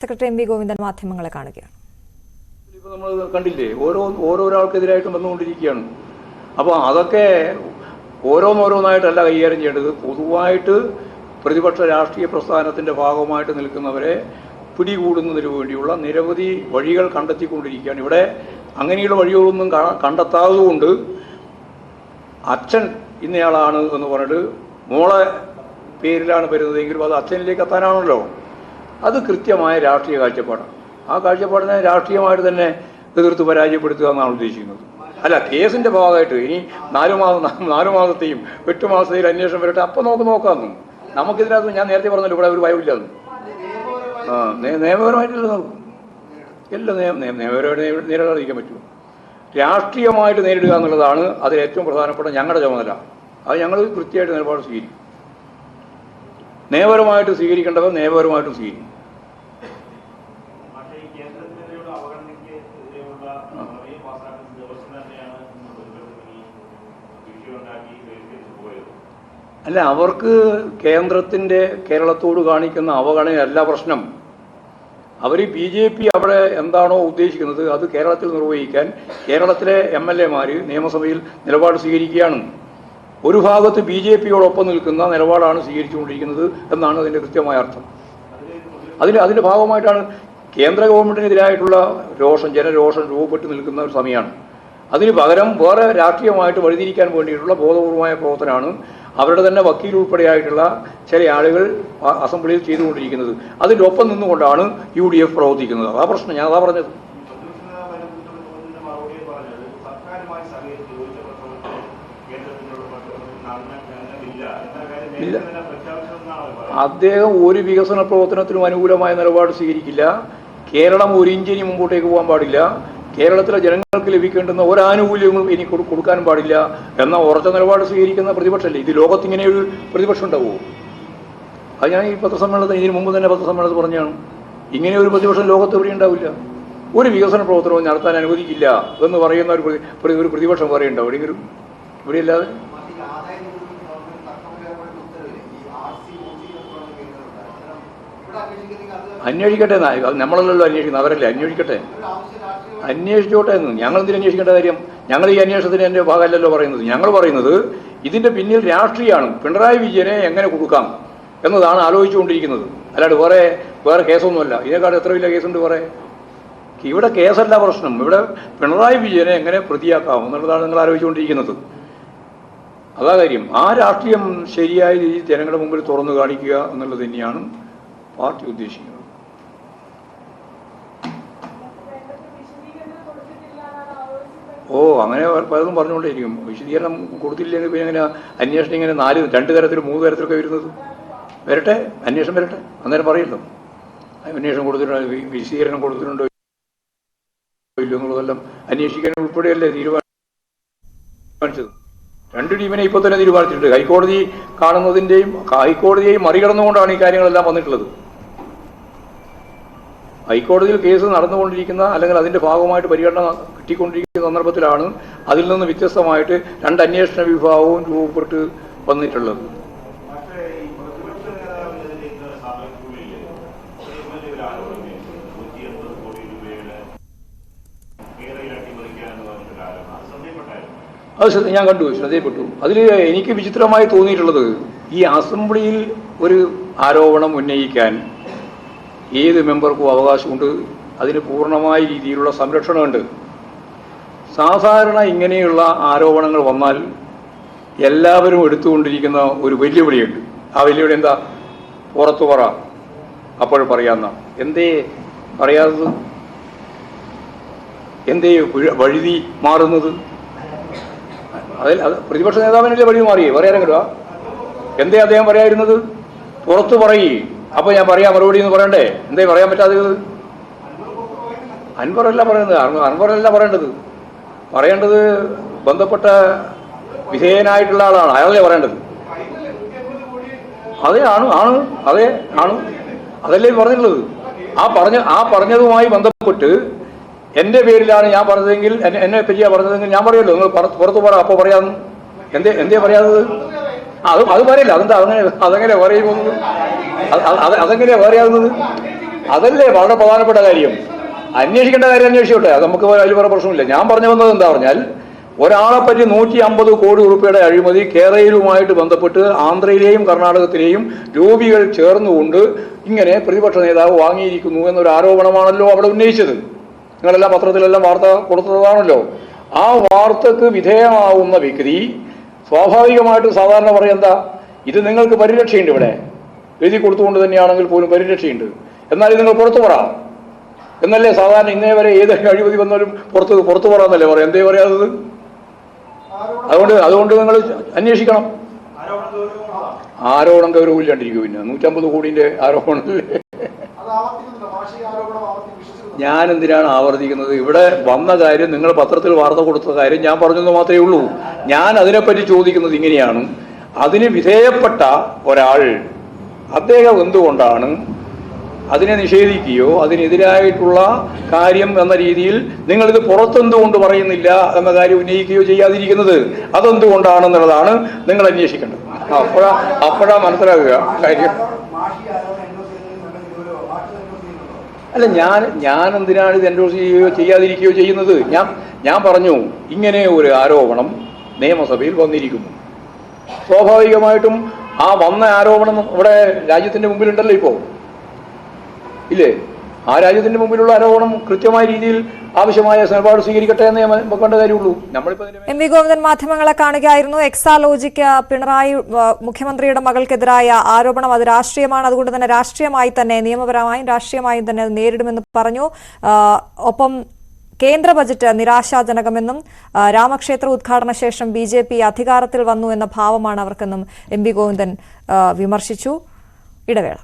Secretary M V Govindan മാധ്യമങ്ങളെ കാണുകയാണ്. ഇപ്പോൾ നമ്മൾ കണ്ടില്ലേ, ഓരോരാൾക്കെതിരായിട്ടും വന്നുകൊണ്ടിരിക്കുകയാണ്. അപ്പോൾ അതൊക്കെ ഓരോന്നോരോന്നായിട്ടല്ല കൈകാര്യം ചെയ്യേണ്ടത്. പൊതുവായിട്ട് പ്രതിപക്ഷ രാഷ്ട്രീയ പ്രസ്ഥാനത്തിൻ്റെ ഭാഗമായിട്ട് നിൽക്കുന്നവരെ പിടികൂടുന്നതിന് വേണ്ടിയുള്ള നിരവധി വഴികൾ കണ്ടെത്തിക്കൊണ്ടിരിക്കുകയാണ്. ഇവിടെ അങ്ങനെയുള്ള വഴികളൊന്നും കണ്ടെത്താത്തതുകൊണ്ട് അച്ഛൻ ഇന്നയാളാണ് എന്ന് പറഞ്ഞിട്ട് മോളെ പേരിലാണ് വരുന്നതെങ്കിലും അത് അച്ഛനിലേക്ക് എത്താനാണല്ലോ. അത് കൃത്യമായ രാഷ്ട്രീയ കാഴ്ചപ്പാടാണ്. ആ കാഴ്ചപ്പാടിനെ രാഷ്ട്രീയമായിട്ട് തന്നെ എതിർത്ത് പരാജയപ്പെടുത്തുക എന്നാണ് ഉദ്ദേശിക്കുന്നത്. അല്ല, കേസിൻ്റെ ഭാഗമായിട്ട് ഇനി 4 മാസത്തെയും 8 മാസത്തെയും അന്വേഷണം വരട്ടെ, അപ്പം നോക്കാമെന്നും. നമുക്കിതിനകത്ത് ഞാൻ നേരത്തെ പറഞ്ഞല്ലോ, ഇവിടെ ഒരു ഭയമില്ലെന്ന്. നിയമപരമായിട്ടില്ല, നോക്കും എല്ലാം നിയമപരമായിട്ട് നേരിടാതിരിക്കാൻ പറ്റുമോ? രാഷ്ട്രീയമായിട്ട് നേരിടുക എന്നുള്ളതാണ് അതിൽ ഏറ്റവും പ്രധാനപ്പെട്ട ഞങ്ങളുടെ ചുമതല. അത് ഞങ്ങൾ കൃത്യമായിട്ട് നിലപാട് സ്വീകരിക്കും. നിയമപരമായിട്ട് സ്വീകരിക്കേണ്ടവർ നിയമപരമായിട്ടും സ്വീകരിക്കും. അല്ല, അവർക്ക് കേരളത്തോട് കാണിക്കുന്ന അവഗണനയല്ല പ്രശ്നം. അവർ BJP അവിടെ എന്താണോ ഉദ്ദേശിക്കുന്നത് അത് കേരളത്തിൽ നിർവഹിക്കാൻ കേരളത്തിലെ MLA-മാർ നിയമസഭയിൽ നിലപാട് സ്വീകരിക്കുകയാണ്. ഒരു ഭാഗത്ത് BJP-യോടൊപ്പം നിൽക്കുന്ന നിലപാടാണ് സ്വീകരിച്ചുകൊണ്ടിരിക്കുന്നത് എന്നാണ് അതിൻ്റെ കൃത്യമായ അർത്ഥം. അതിൻ്റെ ഭാഗമായിട്ടാണ് കേന്ദ്ര ഗവൺമെൻറ്റിനെതിരായിട്ടുള്ള ജനരോഷം രൂപപ്പെട്ട് നിൽക്കുന്ന ഒരു സമയമാണ്. അതിന് പകരം വേറെ രാഷ്ട്രീയമായിട്ട് വഴിതിരിക്കാൻ വേണ്ടിയിട്ടുള്ള ബോധപൂർവമായ പ്രവർത്തനമാണ് അവരുടെ തന്നെ വക്കീൽ ഉൾപ്പെടെയായിട്ടുള്ള ചില ആളുകൾ അസംബ്ലിയിൽ ചെയ്തുകൊണ്ടിരിക്കുന്നത്. അതിൻ്റെ ഒപ്പം നിന്നുകൊണ്ടാണ് UDF പ്രവർത്തിക്കുന്നത്. അതാ പ്രശ്നം. ഞാൻ അതാ പറഞ്ഞത്. ഇല്ല, അദ്ദേഹം ഒരു വികസന പ്രവർത്തനത്തിനും അനുകൂലമായ നിലപാട് സ്വീകരിക്കില്ല. കേരളം ഒരു ഇഞ്ചിനി മുമ്പോട്ടേക്ക് പോകാൻ പാടില്ല. കേരളത്തിലെ ജനങ്ങൾക്ക് ലഭിക്കേണ്ടുന്ന ഒരാനുകൂല്യങ്ങളും ഇനി കൊടുക്കാനും പാടില്ല എന്ന ഉറച്ച നിലപാട് സ്വീകരിക്കുന്ന പ്രതിപക്ഷമല്ലേ. ഇത് ലോകത്തിങ്ങനെ ഒരു പ്രതിപക്ഷം ഉണ്ടാവുമോ? അത് ഞാൻ ഈ പത്രസമ്മേളനത്തിൽ ഇതിനു മുമ്പ് തന്നെ പത്രസമ്മേളനത്തിൽ പറഞ്ഞാണ്. ഇങ്ങനെ ഒരു പ്രതിപക്ഷം ലോകത്ത് എവിടെ ഉണ്ടാവില്ല. ഒരു വികസന പ്രവർത്തനവും നടത്താൻ അനുവദിക്കില്ല എന്ന് പറയുന്ന ഒരു പ്രതിപക്ഷം പറയുന്നുണ്ടോ എവിടെയെങ്കിലും? ഇവിടെയല്ലാതെ അന്വേഷിക്കട്ടെ. നമ്മളല്ലല്ലോ അന്വേഷിക്കുന്നത്, അവരല്ലേ. അന്വേഷിച്ചോട്ടെ എന്ന്. ഞങ്ങൾ എന്തിനു അന്വേഷിക്കേണ്ട കാര്യം? ഞങ്ങൾ ഈ അന്വേഷണത്തിന് എൻ്റെ ഭാഗമല്ലല്ലോ പറയുന്നത്. ഞങ്ങൾ പറയുന്നത് ഇതിൻ്റെ പിന്നിൽ രാഷ്ട്രീയമാണ്. പിണറായി വിജയനെ എങ്ങനെ കൊടുക്കാം എന്നതാണ് ആലോചിച്ചുകൊണ്ടിരിക്കുന്നത്. അല്ലാണ്ട് വേറെ കേസൊന്നുമല്ല. ഇതിനെക്കാട് എത്ര വലിയ കേസുണ്ട് വേറെ? ഇവിടെ കേസല്ല പ്രശ്നം. ഇവിടെ പിണറായി വിജയനെ എങ്ങനെ പ്രതിയാക്കാം എന്നുള്ളതാണ് നിങ്ങൾ ആലോചിച്ചുകൊണ്ടിരിക്കുന്നത്. അതാ കാര്യം. ആ രാഷ്ട്രീയം ശരിയായ രീതിയിൽ ജനങ്ങളുടെ മുമ്പിൽ തുറന്നു കാണിക്കുക എന്നുള്ളത് തന്നെയാണ് പാർട്ടി ഉദ്ദേശിക്കുന്നത്. അങ്ങനെ പലതും പറഞ്ഞുകൊണ്ടേയിരിക്കും. വിശദീകരണം കൊടുത്തില്ലെങ്കിൽ പിന്നെ എങ്ങനെ അന്വേഷണം ഇങ്ങനെ 2 തരത്തിലും 3 തരത്തിലൊക്കെ വരുന്നത്? വരട്ടെ, അന്വേഷണം വരട്ടെ, അന്നേരം പറയല്ലോ. അന്വേഷണം കൊടുത്തിട്ടുണ്ടോ, വിശദീകരണം കൊടുത്തിട്ടുണ്ടോ ഇല്ലോ എന്നുള്ളതെല്ലാം അന്വേഷിക്കാൻ ഉൾപ്പെടെയല്ലേ തീരുമാനിച്ചത്. 2 ടീമിനെ ഇപ്പോൾ തന്നെ തീരുമാനിച്ചിട്ടുണ്ട്. ഹൈക്കോടതിയെയും മറികടന്നുകൊണ്ടാണ് ഈ കാര്യങ്ങളെല്ലാം വന്നിട്ടുള്ളത്. ഹൈക്കോടതിയിൽ കേസ് നടന്നുകൊണ്ടിരിക്കുന്ന അല്ലെങ്കിൽ അതിൻ്റെ ഭാഗമായിട്ട് പരിഗണന കിട്ടിക്കൊണ്ടിരിക്കുന്ന സന്ദർഭത്തിലാണ് അതിൽ നിന്ന് വ്യത്യസ്തമായിട്ട് 2 അന്വേഷണ വിഭാഗവും രൂപപ്പെട്ട് വന്നിട്ടുള്ളത്. അത് ഞാൻ കണ്ടു, ശ്രദ്ധയിൽപ്പെട്ടു. അതിൽ എനിക്ക് വിചിത്രമായി തോന്നിയിട്ടുള്ളത്, ഈ അസംബ്ലിയിൽ ഒരു ആരോപണം ഉന്നയിക്കാൻ ഏത് മെമ്പർക്കും അവകാശമുണ്ട്. അതിന് പൂർണ്ണമായ രീതിയിലുള്ള സംരക്ഷണമുണ്ട്. സാധാരണ ഇങ്ങനെയുള്ള ആരോപണങ്ങൾ വന്നാൽ എല്ലാവരും എടുത്തുകൊണ്ടിരിക്കുന്ന ഒരു വെല്ലുവിളിയുണ്ട്. ആ വെല്ലുവിളി എന്താ? പുറത്തു പറ, അപ്പോൾ പറയാമെന്ന. എന്തേ പറയാത്തത്? എന്തേ വഴുതി മാറുന്നത്? അത് പ്രതിപക്ഷ നേതാവിനല്ലേ വഴി മാറിയേ? പറയാനെങ്കിലോ എന്തേ അദ്ദേഹം പറയാതിരുന്നത്? പുറത്തു പറയേ, അപ്പോൾ ഞാൻ പറയാം മറുപടി എന്ന് പറയണ്ടേ? എന്തേ പറയാൻ പറ്റാത്തത്? അൻവറല്ല പറയുന്നത്, അൻവറല്ല പറയേണ്ടത് ബന്ധപ്പെട്ട വിധേയനായിട്ടുള്ള ആളാണ്, അയാളല്ലേ പറയേണ്ടത്. അതല്ലേ പറഞ്ഞിട്ടുള്ളത്. ആ പറഞ്ഞതുമായി ബന്ധപ്പെട്ട് എൻ്റെ പേരിലാണ് ഞാൻ പറഞ്ഞതെങ്കിൽ, എന്നെ പറ്റിയാണ് പറഞ്ഞതെങ്കിൽ ഞാൻ പറയുമല്ലോ, നിങ്ങൾ പുറത്തു പറ, അപ്പോൾ പറയാമെന്ന്. എന്തേ പറയാത്തത്? അത് പറയില്ല. അതെങ്ങനെ പറയുമ്പോൾ അതെങ്ങനെയാ പറയാവുന്നത്? അതല്ലേ വളരെ പ്രധാനപ്പെട്ട കാര്യം. അന്വേഷിക്കേണ്ട കാര്യം അന്വേഷിച്ചോട്ടെ, അത് നമുക്ക് അതിൽ വേറെ പ്രശ്നമില്ല. ഞാൻ പറഞ്ഞു വന്നത് എന്താ പറഞ്ഞാൽ, ഒരാളെ പറ്റി 150 കോടി രൂപയുടെ അഴിമതി കേരളയിലുമായിട്ട് ബന്ധപ്പെട്ട് ആന്ധ്രയിലെയും കർണാടകത്തിലെയും ലോബികൾ ചേർന്നുകൊണ്ട് ഇങ്ങനെ പ്രതിപക്ഷ നേതാവ് വാങ്ങിയിരിക്കുന്നു എന്നൊരു ആരോപണമാണല്ലോ അവിടെ ഉന്നയിച്ചത്. നിങ്ങളെല്ലാം പത്രത്തിലെല്ലാം വാർത്ത കൊടുത്തതാണല്ലോ. ആ വാർത്തക്ക് വിധേയമാവുന്ന വ്യക്തി സ്വാഭാവികമായിട്ടും സാധാരണ പറയുന്നത് ഇത് നിങ്ങൾക്ക് പരിരക്ഷയുണ്ട്, ഇവിടെ എഴുതി കൊടുത്തുകൊണ്ട് തന്നെയാണെങ്കിൽ പോലും പരിരക്ഷയുണ്ട്, എന്നാൽ നിങ്ങൾ പുറത്തു പറ എന്നല്ലേ സാധാരണ. ഇന്നേ വരെ ഏത് അഴിമതി വന്നാലും പുറത്തു പറയാന്നല്ലേ പറയാം, എന്തേ പറയാത്തത്? അതുകൊണ്ട് നിങ്ങൾ അന്വേഷിക്കണം. ആരോപണം ഗൗരവമില്ലാണ്ടിരിക്കും. പിന്നെ 150 കോടിന്റെ ആരോപണമല്ലേ. ഞാൻ എന്തിനാണ് ആവർത്തിക്കുന്നത്? ഇവിടെ വന്ന കാര്യം, നിങ്ങൾ പത്രത്തിൽ വാർത്ത കൊടുത്ത കാര്യം ഞാൻ പറഞ്ഞെന്ന് മാത്രമേ ഉള്ളൂ. ഞാൻ അതിനെപ്പറ്റി ചോദിക്കുന്നത് ഇങ്ങനെയാണ്, അതിന് വിധേയപ്പെട്ട ഒരാൾ അദ്ദേഹം എന്തുകൊണ്ടാണ് അതിനെ നിഷേധിക്കുകയോ അതിനെതിരായിട്ടുള്ള കാര്യം എന്ന രീതിയിൽ നിങ്ങളിത് പുറത്തെന്തുകൊണ്ട് പറയുന്നില്ല എന്ന കാര്യം ഉന്നയിക്കുകയോ ചെയ്യാതിരിക്കുന്നത്? അതെന്തുകൊണ്ടാണെന്നുള്ളതാണ് നിങ്ങൾ അന്വേഷിക്കേണ്ടത്. അപ്പോഴാ മനസ്സിലാകുക കാര്യം. അല്ല, ഞാൻ എന്തിനാണ് ഇത് എൻഡോഴ്സ് ചെയ്യുകയോ ചെയ്യാതിരിക്കുകയോ ചെയ്യുന്നത്? ഞാൻ പറഞ്ഞു, ഇങ്ങനെ ഒരു ആരോപണം നിയമസഭയിൽ വന്നിരിക്കുന്നു. സ്വാഭാവികമായിട്ടും ആ വന്ന ആരോപണം ഇവിടെ രാജ്യത്തിന്റെ മുമ്പിലുണ്ടല്ലോ ഇപ്പോൾ, ഇല്ലേ? ആ രാജ്യത്തിന്റെ മുമ്പിലുള്ള ആരോപണം കൃത്യമായ രീതിയിൽ ആവശ്യമായ നിലപാട് സ്വീകരിക്കട്ടെ എന്ന് വെക്കേണ്ട കാര്യമുള്ളൂ. നമ്മളിപ്പോ എം വി ഗോവിന്ദൻ മാധ്യമങ്ങളെ കാണുകയായിരുന്നു. എക്സാലോജിക്ക് പിണറായി മുഖ്യമന്ത്രിയുടെ മകൾക്കെതിരായ ആരോപണം അത് രാഷ്ട്രീയമാണ്, അതുകൊണ്ട് തന്നെ രാഷ്ട്രീയമായി തന്നെ, നിയമപരമായും രാഷ്ട്രീയമായും തന്നെ നേരിടുമെന്ന് പറഞ്ഞു. ഒപ്പം കേന്ദ്ര ബജറ്റ് നിരാശാജനകമെന്നും രാമക്ഷേത്ര ഉദ്ഘാടന ശേഷം BJP അധികാരത്തിൽ വന്നു എന്ന ഭാവമാണ് അവർക്കെന്നും എം വി ഗോവിന്ദൻ വിമർശിച്ചു. ഇടവേള.